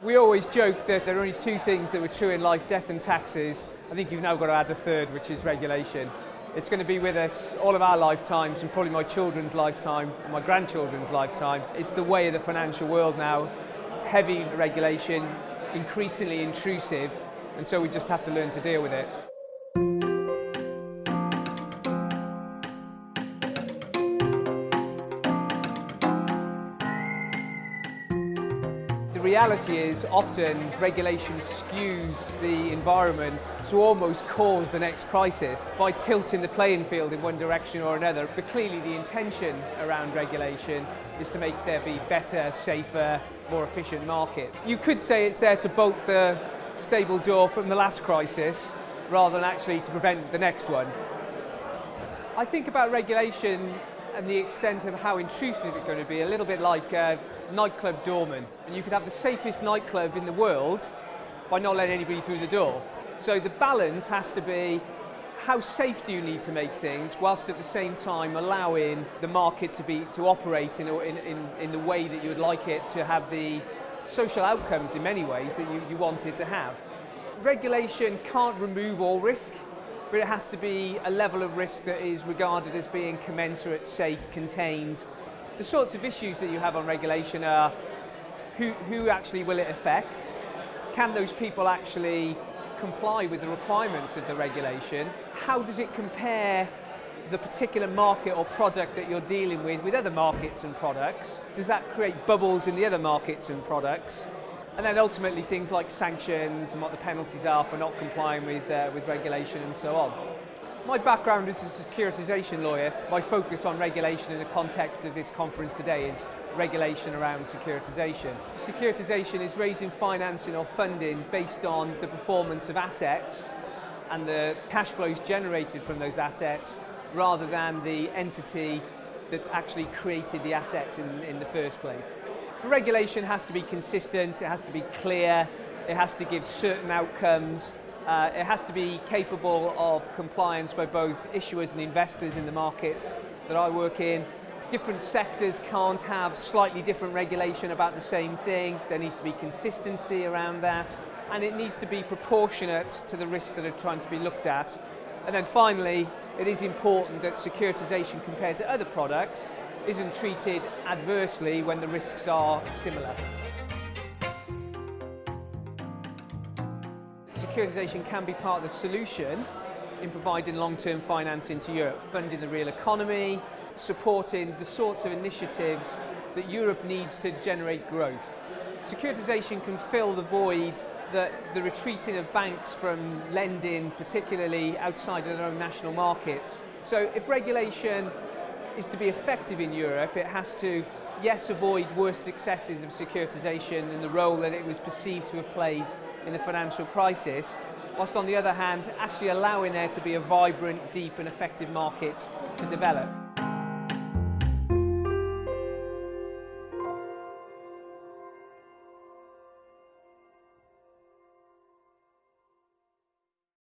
We always joke that there are only two things that were true in life, death and taxes. I think you've now got to add a third, which is regulation. It's going to be with us all of our lifetimes, and probably my children's lifetime and my grandchildren's lifetime. It's the way of the financial world now. Heavy regulation, increasingly intrusive, and so we just have to learn to deal with it. The reality is often regulation skews the environment to almost cause the next crisis by tilting the playing field in one direction or another. But clearly the intention around regulation is to make there be better, safer, more efficient markets. You could say it's there to bolt the stable door from the last crisis rather than actually to prevent the next one. I think about regulation and the extent of how intrusive is it going to be, a little bit like nightclub doorman. And you could have the safest nightclub in the world by not letting anybody through the door. So the balance has to be, how safe do you need to make things whilst at the same time allowing the market to operate in the way that you would like it to have the social outcomes in many ways that you want it to have. Regulation can't remove all risk, but it has to be a level of risk that is regarded as being commensurate, safe, contained. The sorts of issues that you have on regulation are who actually will it affect? Can those people actually comply with the requirements of the regulation? How does it compare the particular market or product that you're dealing with other markets and products? Does that create bubbles in the other markets and products? And then ultimately things like sanctions and what the penalties are for not complying with regulation and so on. My background as a securitization lawyer, my focus on regulation in the context of this conference today is regulation around securitization. Securitization is raising financing or funding based on the performance of assets and the cash flows generated from those assets rather than the entity that actually created the assets in the first place. The regulation has to be consistent, it has to be clear, it has to give certain outcomes, it has to be capable of compliance by both issuers and investors in the markets that I work in. Different sectors can't have slightly different regulation about the same thing. There needs to be consistency around that, and it needs to be proportionate to the risks that are trying to be looked at. And then finally, it is important that securitization compared to other products isn't treated adversely when the risks are similar. Securitization can be part of the solution in providing long-term financing to Europe, funding the real economy, supporting the sorts of initiatives that Europe needs to generate growth. Securitization can fill the void that the retreating of banks from lending, particularly outside of their own national markets. So if regulation is to be effective in Europe, it has to, yes, avoid worse successes of securitization and the role that it was perceived to have played in the financial crisis, whilst on the other hand, actually allowing there to be a vibrant, deep and effective market to develop.